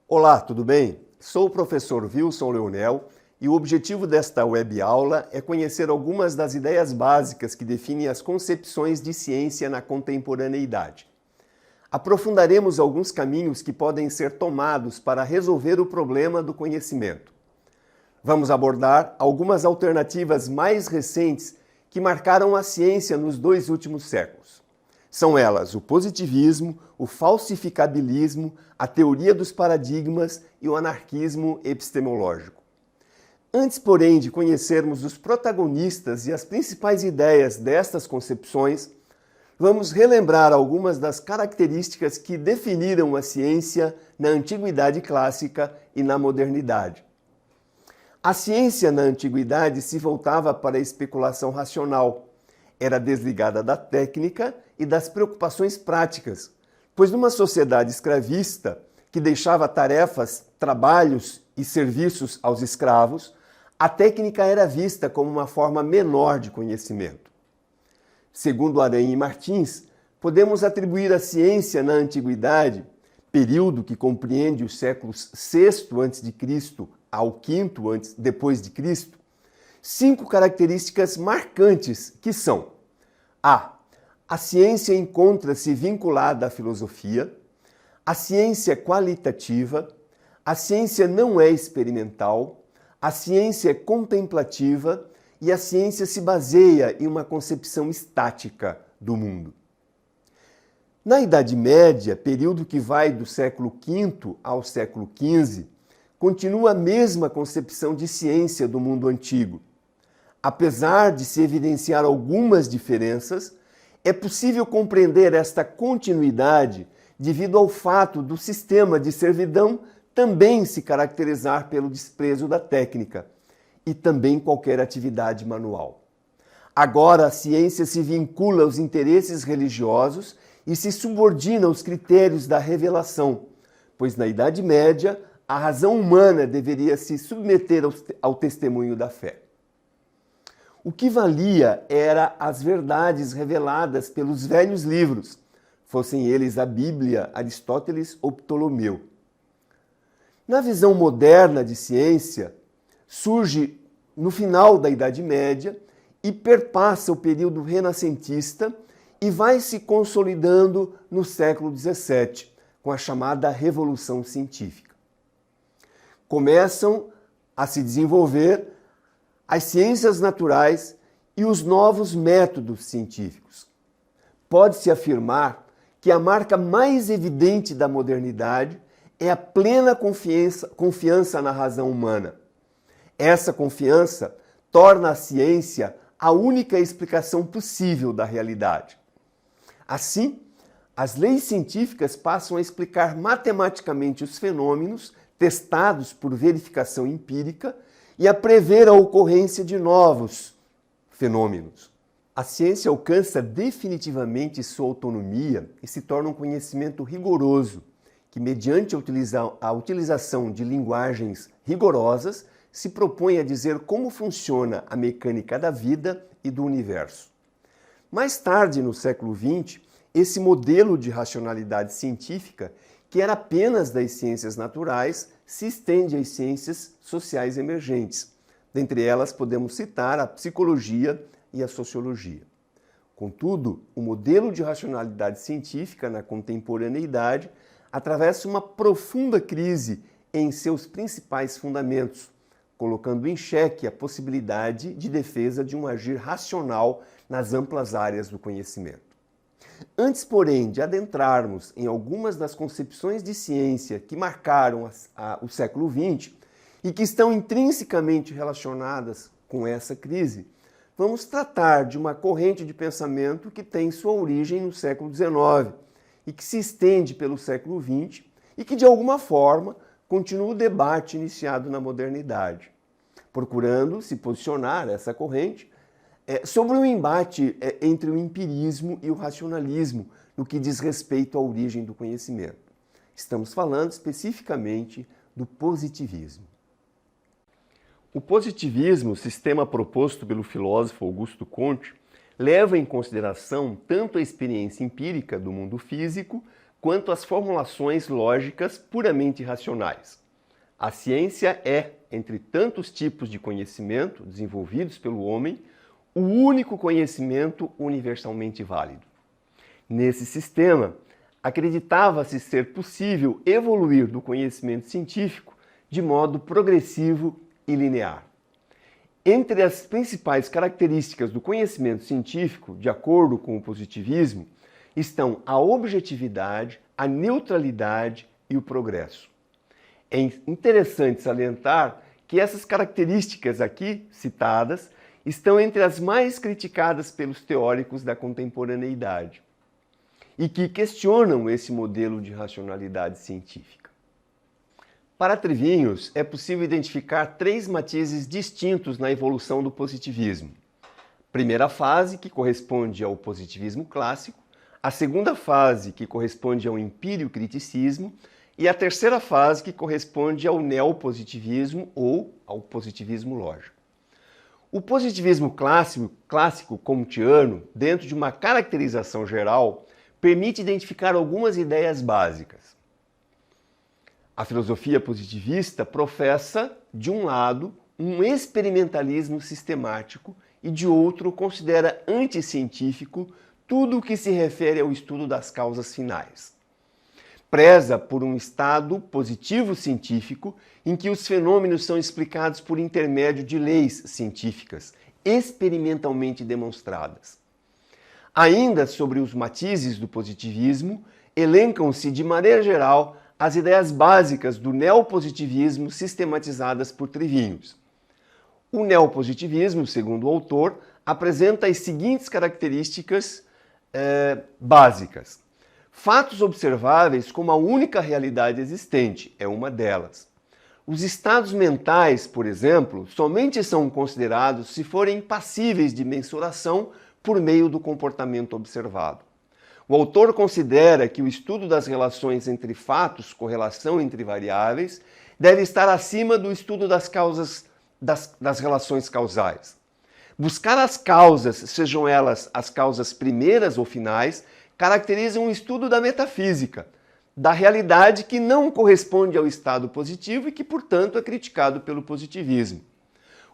Olá, tudo bem? Sou o professor Wilson Leonel e o objetivo desta web aula é conhecer algumas das ideias básicas que definem as concepções de ciência na contemporaneidade. Aprofundaremos alguns caminhos que podem ser tomados para resolver o problema do conhecimento. Vamos abordar algumas alternativas mais recentes que marcaram a ciência nos 2 últimos séculos. São elas o positivismo, o falsificabilismo, a teoria dos paradigmas e o anarquismo epistemológico. Antes, porém, de conhecermos os protagonistas e as principais ideias destas concepções, vamos relembrar algumas das características que definiram a ciência na Antiguidade Clássica e na Modernidade. A ciência na Antiguidade se voltava para a especulação racional, era desligada da técnica e das preocupações práticas, pois numa sociedade escravista que deixava tarefas, trabalhos e serviços aos escravos, a técnica era vista como uma forma menor de conhecimento. Segundo Aranha e Martins, podemos atribuir à ciência na Antiguidade, período que compreende os séculos VI a.C. ao V depois de Cristo, 5 características marcantes que são: a ciência encontra-se vinculada à filosofia, a ciência qualitativa, a ciência não é experimental, a ciência é contemplativa e a ciência se baseia em uma concepção estática do mundo. Na Idade Média, período que vai do século V ao século XV, continua a mesma concepção de ciência do mundo antigo. Apesar de se evidenciar algumas diferenças, é possível compreender esta continuidade devido ao fato do sistema de servidão também se caracterizar pelo desprezo da técnica e também qualquer atividade manual. Agora a ciência se vincula aos interesses religiosos e se subordina aos critérios da revelação, pois na Idade Média a razão humana deveria se submeter ao testemunho da fé. O que valia era as verdades reveladas pelos velhos livros, fossem eles a Bíblia, Aristóteles ou Ptolomeu. Na visão moderna de ciência, surge no final da Idade Média e perpassa o período renascentista e vai se consolidando no século XVII, com a chamada Revolução Científica. Começam a se desenvolver as ciências naturais e os novos métodos científicos. Pode-se afirmar que a marca mais evidente da modernidade é a plena confiança na razão humana. Essa confiança torna a ciência a única explicação possível da realidade. Assim, as leis científicas passam a explicar matematicamente os fenômenos testados por verificação empírica e a prever a ocorrência de novos fenômenos. A ciência alcança definitivamente sua autonomia e se torna um conhecimento rigoroso, que, mediante a utilização de linguagens rigorosas, se propõe a dizer como funciona a mecânica da vida e do universo. Mais tarde, no século XX, esse modelo de racionalidade científica, que era apenas das ciências naturais, se estende às ciências sociais emergentes. Dentre elas, podemos citar a psicologia e a sociologia. Contudo, o modelo de racionalidade científica na contemporaneidade atravessa uma profunda crise em seus principais fundamentos, colocando em xeque a possibilidade de defesa de um agir racional nas amplas áreas do conhecimento. Antes, porém, de adentrarmos em algumas das concepções de ciência que marcaram o século XX e que estão intrinsecamente relacionadas com essa crise, vamos tratar de uma corrente de pensamento que tem sua origem no século XIX e que se estende pelo século XX e que, de alguma forma, continua o debate iniciado na modernidade, procurando se posicionar essa corrente sobre o embate entre o empirismo e o racionalismo no que diz respeito à origem do conhecimento. Estamos falando especificamente do positivismo. O positivismo, sistema proposto pelo filósofo Augusto Comte, leva em consideração tanto a experiência empírica do mundo físico, quanto as formulações lógicas puramente racionais. A ciência é, entre tantos tipos de conhecimento desenvolvidos pelo homem, o único conhecimento universalmente válido. Nesse sistema, acreditava-se ser possível evoluir do conhecimento científico de modo progressivo e linear. Entre as principais características do conhecimento científico, de acordo com o positivismo, estão a objetividade, a neutralidade e o progresso. É interessante salientar que essas características aqui citadas estão entre as mais criticadas pelos teóricos da contemporaneidade e que questionam esse modelo de racionalidade científica. Para Trevinhos, é possível identificar 3 matizes distintos na evolução do positivismo. Primeira fase, que corresponde ao positivismo clássico, a segunda fase, que corresponde ao empírio-criticismo, e a terceira fase, que corresponde ao neopositivismo ou ao positivismo lógico. O positivismo clássico comtiano, dentro de uma caracterização geral, permite identificar algumas ideias básicas. A filosofia positivista professa, de um lado, um experimentalismo sistemático e, de outro, considera anticientífico tudo o que se refere ao estudo das causas finais. Preza por um estado positivo científico em que os fenômenos são explicados por intermédio de leis científicas, experimentalmente demonstradas. Ainda sobre os matizes do positivismo, elencam-se de maneira geral as ideias básicas do neopositivismo sistematizadas por Trevinhos. O neopositivismo, segundo o autor, apresenta as seguintes características básicas. Fatos observáveis como a única realidade existente é uma delas. Os estados mentais, por exemplo, somente são considerados se forem passíveis de mensuração por meio do comportamento observado. O autor considera que o estudo das relações entre fatos, correlação entre variáveis, deve estar acima do estudo das causas, das relações causais. Buscar as causas, sejam elas as causas primeiras ou finais, caracteriza um estudo da metafísica, da realidade que não corresponde ao estado positivo e que, portanto, é criticado pelo positivismo.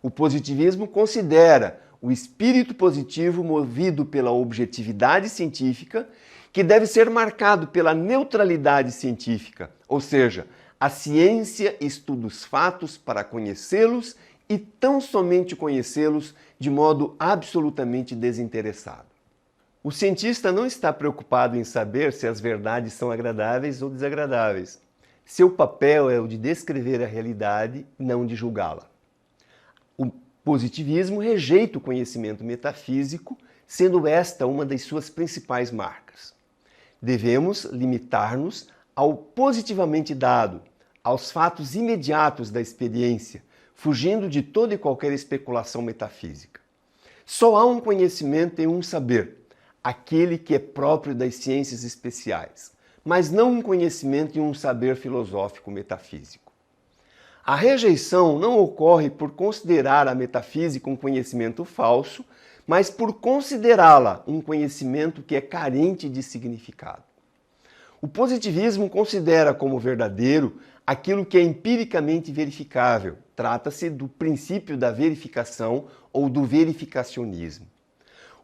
O positivismo considera o espírito positivo movido pela objetividade científica, que deve ser marcado pela neutralidade científica, ou seja, a ciência estuda os fatos para conhecê-los e tão somente conhecê-los de modo absolutamente desinteressado. O cientista não está preocupado em saber se as verdades são agradáveis ou desagradáveis. Seu papel é o de descrever a realidade, não de julgá-la. O positivismo rejeita o conhecimento metafísico, sendo esta uma das suas principais marcas. Devemos limitar-nos ao positivamente dado, aos fatos imediatos da experiência, fugindo de toda e qualquer especulação metafísica. Só há um conhecimento e um saber, aquele que é próprio das ciências especiais, mas não um conhecimento e um saber filosófico metafísico. A rejeição não ocorre por considerar a metafísica um conhecimento falso, mas por considerá-la um conhecimento que é carente de significado. O positivismo considera como verdadeiro aquilo que é empiricamente verificável. Trata-se do princípio da verificação ou do verificacionismo.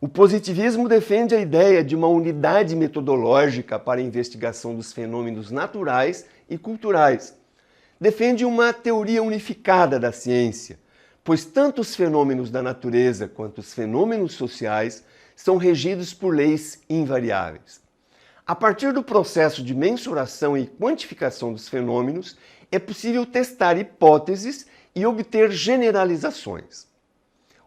O positivismo defende a ideia de uma unidade metodológica para a investigação dos fenômenos naturais e culturais. Defende uma teoria unificada da ciência, pois tanto os fenômenos da natureza quanto os fenômenos sociais são regidos por leis invariáveis. A partir do processo de mensuração e quantificação dos fenômenos, é possível testar hipóteses e obter generalizações.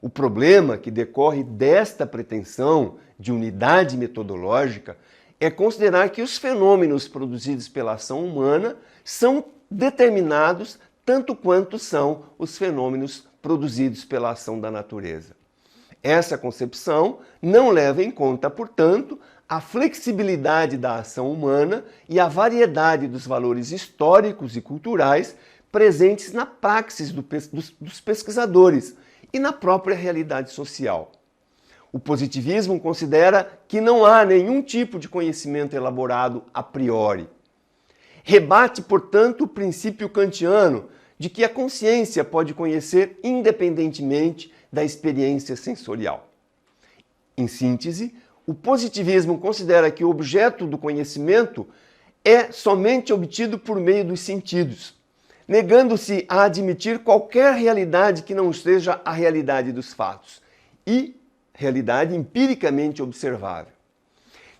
O problema que decorre desta pretensão de unidade metodológica é considerar que os fenômenos produzidos pela ação humana são determinados tanto quanto são os fenômenos produzidos pela ação da natureza. Essa concepção não leva em conta, portanto, a flexibilidade da ação humana e a variedade dos valores históricos e culturais presentes na praxis dos pesquisadores e na própria realidade social. O positivismo considera que não há nenhum tipo de conhecimento elaborado a priori. Rebate, portanto, o princípio kantiano de que a consciência pode conhecer independentemente da experiência sensorial. Em síntese, o positivismo considera que o objeto do conhecimento é somente obtido por meio dos sentidos, negando-se a admitir qualquer realidade que não seja a realidade dos fatos e realidade empiricamente observável.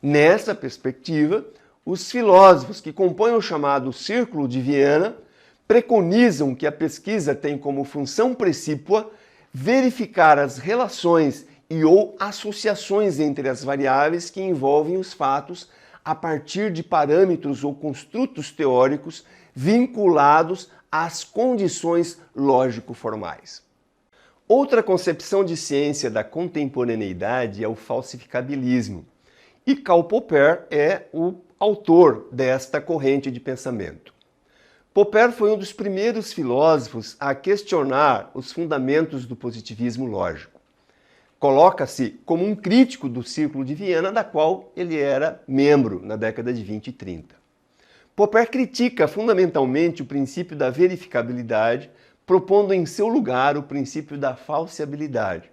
Nessa perspectiva, os filósofos que compõem o chamado Círculo de Viena preconizam que a pesquisa tem como função precípua verificar as relações e ou associações entre as variáveis que envolvem os fatos a partir de parâmetros ou construtos teóricos vinculados às condições lógico-formais. Outra concepção de ciência da contemporaneidade é o falsificabilismo, e Karl Popper é o autor desta corrente de pensamento. Popper foi um dos primeiros filósofos a questionar os fundamentos do positivismo lógico. Coloca-se como um crítico do Círculo de Viena, da qual ele era membro na década de 20 e 30. Popper critica fundamentalmente o princípio da verificabilidade, propondo em seu lugar o princípio da falseabilidade.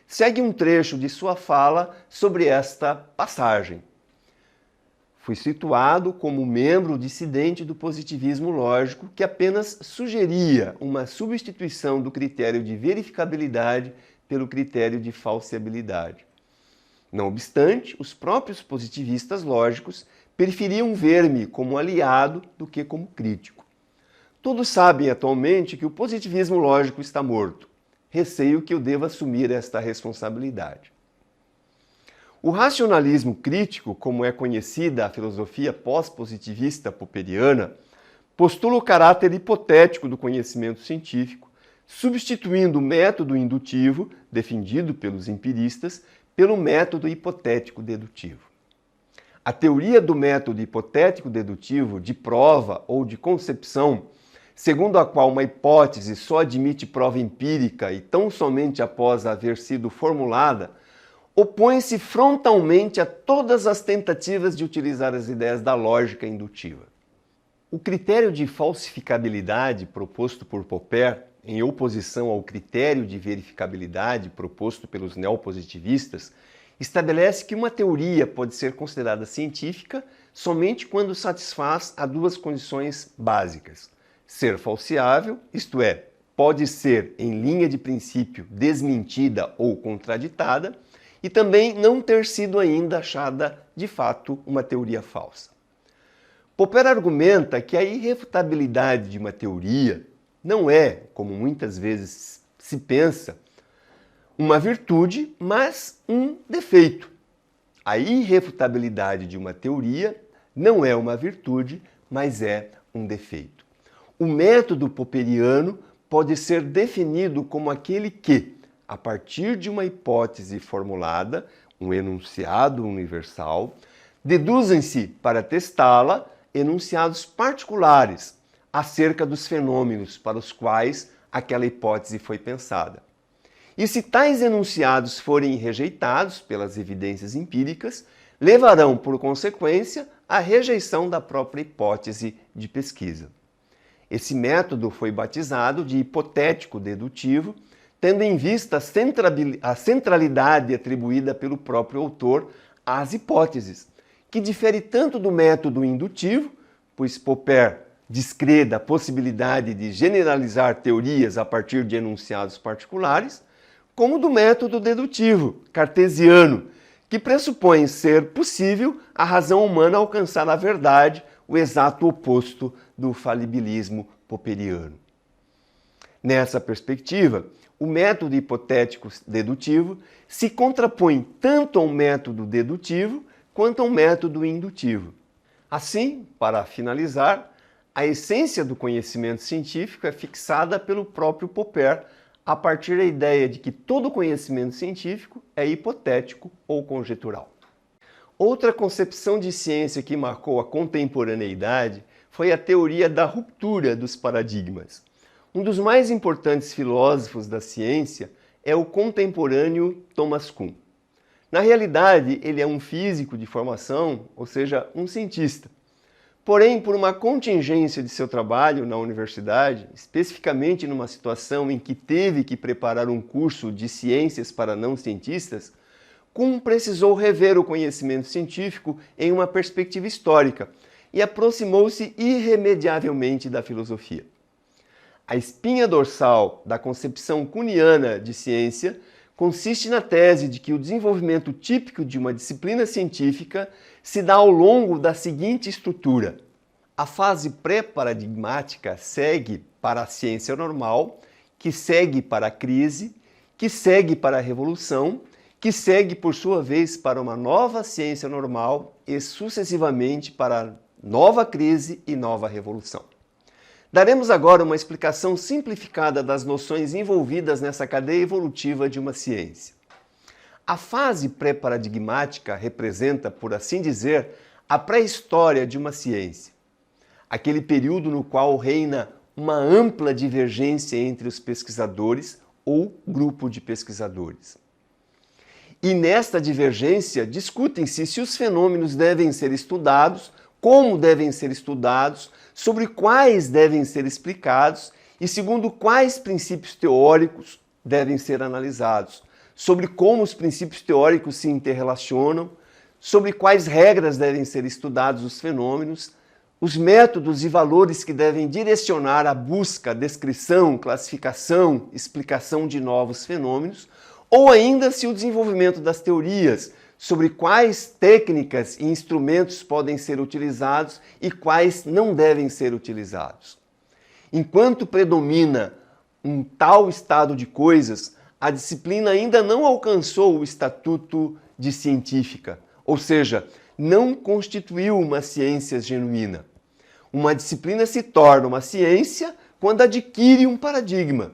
Segue um trecho de sua fala sobre esta passagem. Fui situado como membro dissidente do positivismo lógico que apenas sugeria uma substituição do critério de verificabilidade pelo critério de falseabilidade. Não obstante, os próprios positivistas lógicos preferiam ver-me como aliado do que como crítico. Todos sabem atualmente que o positivismo lógico está morto. Receio que eu deva assumir esta responsabilidade. O racionalismo crítico, como é conhecida a filosofia pós-positivista popperiana, postula o caráter hipotético do conhecimento científico, substituindo o método indutivo, defendido pelos empiristas, pelo método hipotético dedutivo. A teoria do método hipotético dedutivo de prova ou de concepção, segundo a qual uma hipótese só admite prova empírica e tão somente após haver sido formulada, opõe-se frontalmente a todas as tentativas de utilizar as ideias da lógica indutiva. O critério de falsificabilidade proposto por Popper, em oposição ao critério de verificabilidade proposto pelos neopositivistas, estabelece que uma teoria pode ser considerada científica somente quando satisfaz a duas condições básicas: ser falseável, isto é, pode ser, em linha de princípio, desmentida ou contraditada, e também não ter sido ainda achada, de fato, uma teoria falsa. Popper argumenta que a irrefutabilidade de uma teoria não é, como muitas vezes se pensa, uma virtude, mas um defeito. A irrefutabilidade de uma teoria não é uma virtude, mas é um defeito. O método popperiano pode ser definido como aquele que, a partir de uma hipótese formulada, um enunciado universal, deduzem-se para testá-la enunciados particulares acerca dos fenômenos para os quais aquela hipótese foi pensada. E se tais enunciados forem rejeitados pelas evidências empíricas, levarão por consequência à rejeição da própria hipótese de pesquisa. Esse método foi batizado de hipotético dedutivo, tendo em vista a centralidade atribuída pelo próprio autor às hipóteses, que difere tanto do método indutivo, pois Popper descrê da possibilidade de generalizar teorias a partir de enunciados particulares, como do método dedutivo, cartesiano, que pressupõe ser possível a razão humana alcançar a verdade, o exato oposto do falibilismo popperiano. Nessa perspectiva, o método hipotético dedutivo se contrapõe tanto a um método dedutivo quanto a um método indutivo. Assim, para finalizar, a essência do conhecimento científico é fixada pelo próprio Popper a partir da ideia de que todo conhecimento científico é hipotético ou conjetural. Outra concepção de ciência que marcou a contemporaneidade foi a teoria da ruptura dos paradigmas. Um dos mais importantes filósofos da ciência é o contemporâneo Thomas Kuhn. Na realidade, ele é um físico de formação, ou seja, um cientista. Porém, por uma contingência de seu trabalho na universidade, especificamente numa situação em que teve que preparar um curso de ciências para não cientistas, Kuhn precisou rever o conhecimento científico em uma perspectiva histórica e aproximou-se irremediavelmente da filosofia. A espinha dorsal da concepção kuhniana de ciência consiste na tese de que o desenvolvimento típico de uma disciplina científica se dá ao longo da seguinte estrutura. A fase pré-paradigmática segue para a ciência normal, que segue para a crise, que segue para a revolução, que segue, por sua vez, para uma nova ciência normal e, sucessivamente, para nova crise e nova revolução. Daremos agora uma explicação simplificada das noções envolvidas nessa cadeia evolutiva de uma ciência. A fase pré-paradigmática representa, por assim dizer, a pré-história de uma ciência. Aquele período no qual reina uma ampla divergência entre os pesquisadores ou grupo de pesquisadores. E nesta divergência discutem-se se os fenômenos devem ser estudados, como devem ser estudados, sobre quais devem ser explicados e segundo quais princípios teóricos devem ser analisados, sobre como os princípios teóricos se interrelacionam, sobre quais regras devem ser estudados os fenômenos, os métodos e valores que devem direcionar a busca, descrição, classificação, explicação de novos fenômenos, ou ainda se o desenvolvimento das teorias, sobre quais técnicas e instrumentos podem ser utilizados e quais não devem ser utilizados. Enquanto predomina um tal estado de coisas, a disciplina ainda não alcançou o estatuto de científica, ou seja, não constituiu uma ciência genuína. Uma disciplina se torna uma ciência quando adquire um paradigma,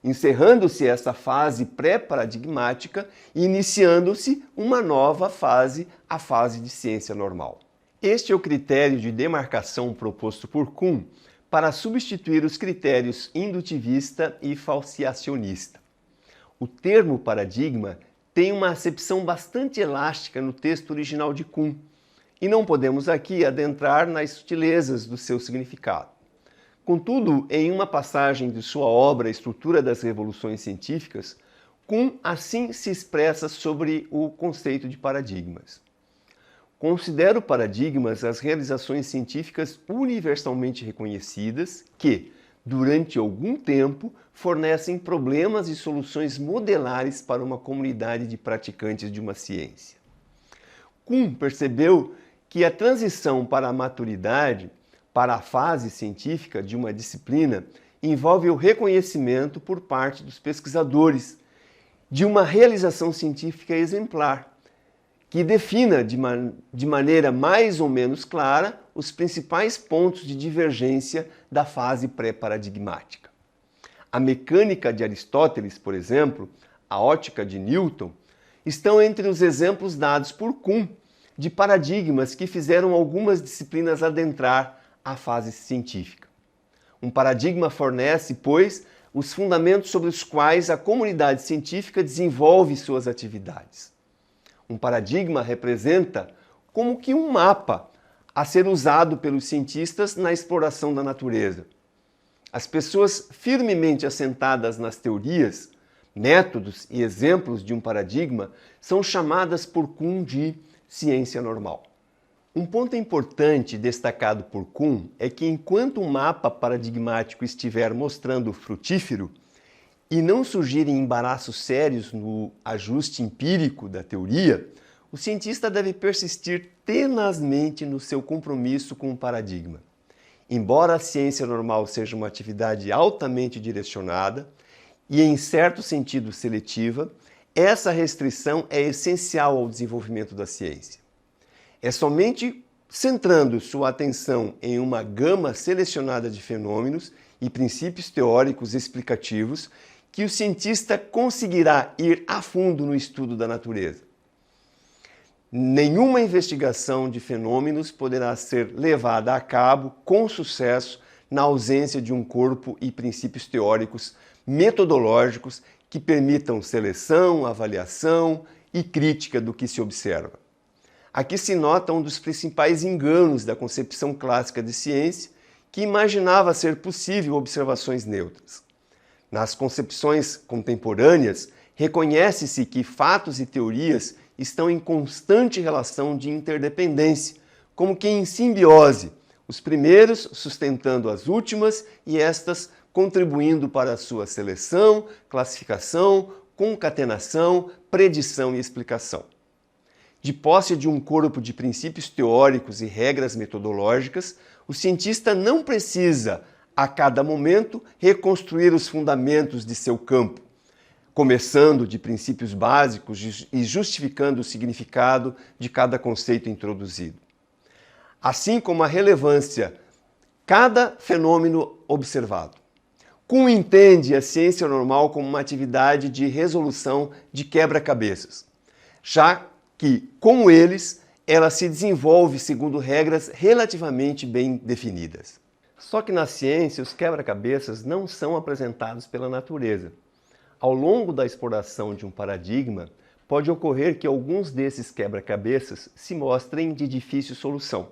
encerrando-se essa fase pré-paradigmática e iniciando-se uma nova fase, a fase de ciência normal. Este é o critério de demarcação proposto por Kuhn para substituir os critérios indutivista e falseacionista. O termo paradigma tem uma acepção bastante elástica no texto original de Kuhn, e não podemos aqui adentrar nas sutilezas do seu significado. Contudo, em uma passagem de sua obra Estrutura das Revoluções Científicas, Kuhn assim se expressa sobre o conceito de paradigmas. Considero paradigmas as realizações científicas universalmente reconhecidas que, durante algum tempo, fornecem problemas e soluções modelares para uma comunidade de praticantes de uma ciência. Kuhn percebeu que a transição para a maturidade, para a fase científica de uma disciplina, envolve o reconhecimento por parte dos pesquisadores de uma realização científica exemplar, que defina de maneira mais ou menos clara os principais pontos de divergência da fase pré-paradigmática. A mecânica de Aristóteles, por exemplo, a ótica de Newton, estão entre os exemplos dados por Kuhn de paradigmas que fizeram algumas disciplinas adentrar a fase científica. Um paradigma fornece, pois, os fundamentos sobre os quais a comunidade científica desenvolve suas atividades. Um paradigma representa como que um mapa a ser usado pelos cientistas na exploração da natureza. As pessoas firmemente assentadas nas teorias, métodos e exemplos de um paradigma são chamadas por Kuhn de ciência normal. Um ponto importante destacado por Kuhn é que enquanto o mapa paradigmático estiver mostrando frutífero e não surgirem embaraços sérios no ajuste empírico da teoria, o cientista deve persistir tenazmente no seu compromisso com o paradigma. Embora a ciência normal seja uma atividade altamente direcionada e, em certo sentido, seletiva, essa restrição é essencial ao desenvolvimento da ciência. É somente centrando sua atenção em uma gama selecionada de fenômenos e princípios teóricos explicativos que o cientista conseguirá ir a fundo no estudo da natureza. nenhuma investigação de fenômenos poderá ser levada a cabo com sucesso na ausência de um corpo e princípios teóricos metodológicos que permitam seleção, avaliação e crítica do que se observa. Aqui se nota um dos principais enganos da concepção clássica de ciência, que imaginava ser possível observações neutras. Nas concepções contemporâneas, reconhece-se que fatos e teorias estão em constante relação de interdependência, como que em simbiose, os primeiros sustentando as últimas e estas contribuindo para a sua seleção, classificação, concatenação, predição e explicação. De posse de um corpo de princípios teóricos e regras metodológicas, o cientista não precisa, a cada momento, reconstruir os fundamentos de seu campo, começando de princípios básicos e justificando o significado de cada conceito introduzido. Assim como a relevância cada fenômeno observado. Kuhn entende a ciência normal como uma atividade de resolução de quebra-cabeças, já que, como eles, ela se desenvolve segundo regras relativamente bem definidas. Só que na ciência, os quebra-cabeças não são apresentados pela natureza. Ao longo da exploração de um paradigma, pode ocorrer que alguns desses quebra-cabeças se mostrem de difícil solução.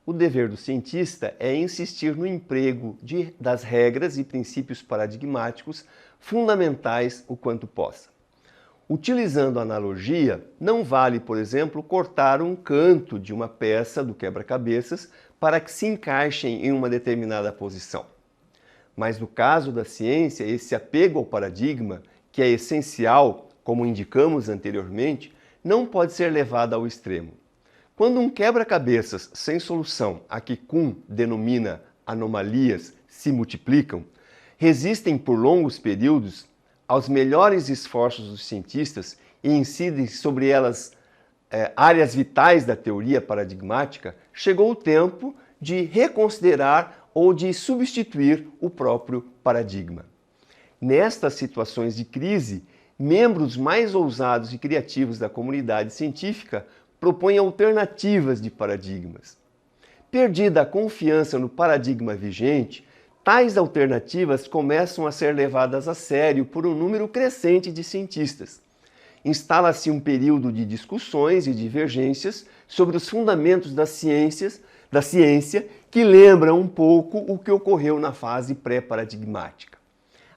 O dever do cientista é insistir no emprego das regras e princípios paradigmáticos fundamentais o quanto possa. Utilizando a analogia, não vale, por exemplo, cortar um canto de uma peça do quebra-cabeças para que se encaixem em uma determinada posição. Mas no caso da ciência, esse apego ao paradigma, que é essencial, como indicamos anteriormente, não pode ser levado ao extremo. Quando um quebra-cabeças sem solução, a que Kuhn denomina anomalias, se multiplicam, resistem por longos períodos aos melhores esforços dos cientistas e incidem sobre elas áreas vitais da teoria paradigmática, chegou o tempo de reconsiderar ou de substituir o próprio paradigma. Nestas situações de crise, membros mais ousados e criativos da comunidade científica propõem alternativas de paradigmas. Perdida a confiança no paradigma vigente, tais alternativas começam a ser levadas a sério por um número crescente de cientistas. Instala-se um período de discussões e divergências sobre os fundamentos da ciência que lembra um pouco o que ocorreu na fase pré-paradigmática.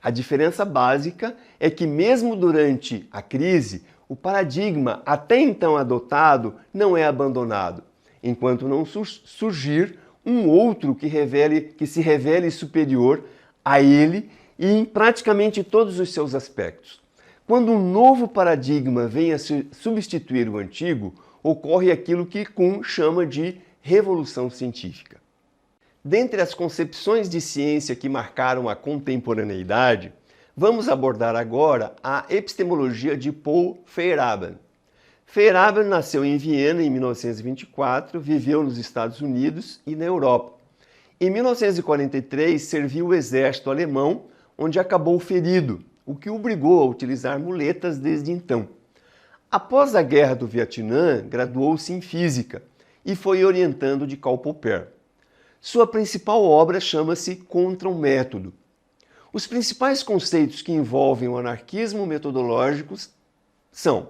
A diferença básica é que mesmo durante a crise, o paradigma até então adotado não é abandonado, enquanto não surgir um outro que se revele superior a ele e em praticamente todos os seus aspectos. Quando um novo paradigma vem a substituir o antigo, ocorre aquilo que Kuhn chama de revolução científica. Dentre as concepções de ciência que marcaram a contemporaneidade, vamos abordar agora a epistemologia de Paul Feyerabend. Feyerabend nasceu em Viena em 1924, viveu nos Estados Unidos e na Europa. Em 1943, serviu o exército alemão, onde acabou ferido, o que o obrigou a utilizar muletas desde então. Após a Guerra do Vietnã, graduou-se em Física e foi orientando de Karl Popper. Sua principal obra chama-se Contra o Método. Os principais conceitos que envolvem o anarquismo metodológico são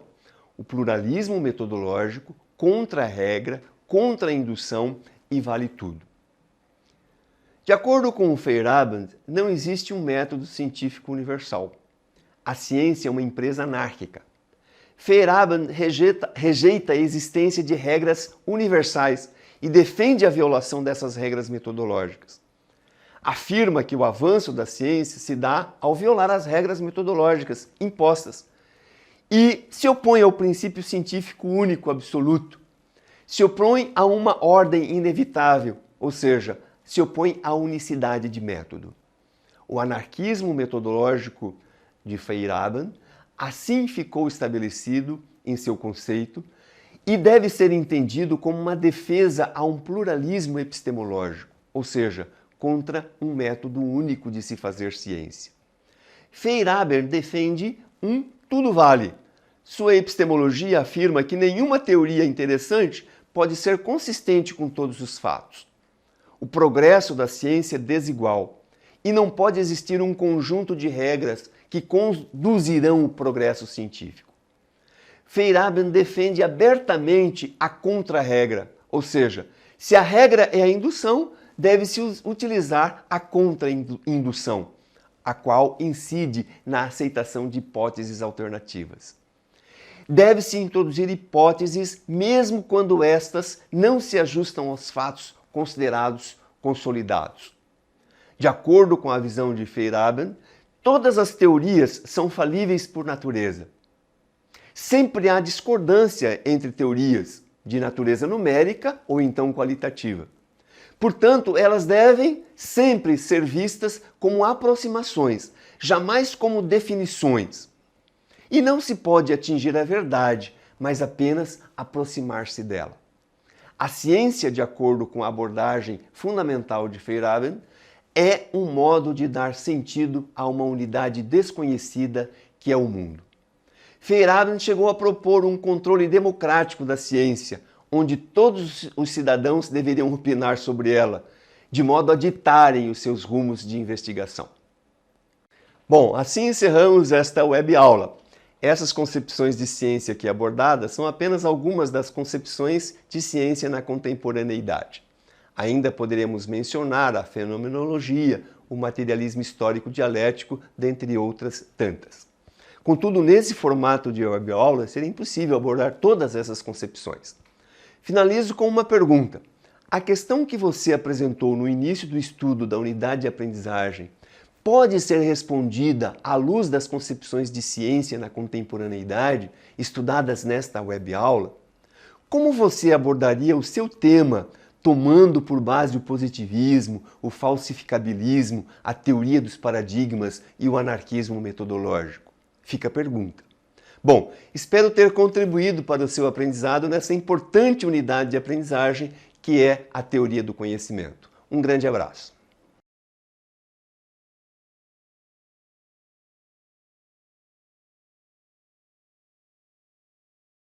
o pluralismo metodológico, contra a regra, contra a indução e vale tudo. De acordo com o Feyerabend, não existe um método científico universal. A ciência é uma empresa anárquica. Feyerabend rejeita a existência de regras universais e defende a violação dessas regras metodológicas. Afirma que o avanço da ciência se dá ao violar as regras metodológicas impostas e se opõe ao princípio científico único absoluto. Se opõe a uma ordem inevitável, ou seja, se opõe à unicidade de método. O anarquismo metodológico de Feyerabend assim ficou estabelecido em seu conceito e deve ser entendido como uma defesa a um pluralismo epistemológico, ou seja, contra um método único de se fazer ciência. Feyerabend defende um tudo vale, Sua epistemologia afirma que nenhuma teoria interessante pode ser consistente com todos os fatos. O progresso da ciência é desigual e não pode existir um conjunto de regras que conduzirão o progresso científico. Feyerabend defende abertamente a contra-regra, ou seja, se a regra é a indução, deve-se utilizar a contra-indução, a qual incide na aceitação de hipóteses alternativas. Deve-se introduzir hipóteses mesmo quando estas não se ajustam aos fatos considerados consolidados. De acordo com a visão de Feyerabend, todas as teorias são falíveis por natureza. Sempre há discordância entre teorias de natureza numérica ou então qualitativa. Portanto, elas devem sempre ser vistas como aproximações, jamais como definições. E não se pode atingir a verdade, mas apenas aproximar-se dela. A ciência, de acordo com a abordagem fundamental de Feyerabend, é um modo de dar sentido a uma unidade desconhecida que é o mundo. Feyerabend chegou a propor um controle democrático da ciência, onde todos os cidadãos deveriam opinar sobre ela, de modo a ditarem os seus rumos de investigação. Bom, assim encerramos esta web aula. Essas concepções de ciência aqui abordadas são apenas algumas das concepções de ciência na contemporaneidade. Ainda poderemos mencionar a fenomenologia, o materialismo histórico dialético, dentre outras tantas. Contudo, nesse formato de web aula, seria impossível abordar todas essas concepções. Finalizo com uma pergunta. A questão que você apresentou no início do estudo da unidade de aprendizagem pode ser respondida à luz das concepções de ciência na contemporaneidade estudadas nesta web aula? Como você abordaria o seu tema, tomando por base o positivismo, o falsificabilismo, a teoria dos paradigmas e o anarquismo metodológico? Fica a pergunta. Bom, espero ter contribuído para o seu aprendizado nessa importante unidade de aprendizagem que é a teoria do conhecimento. Um grande abraço.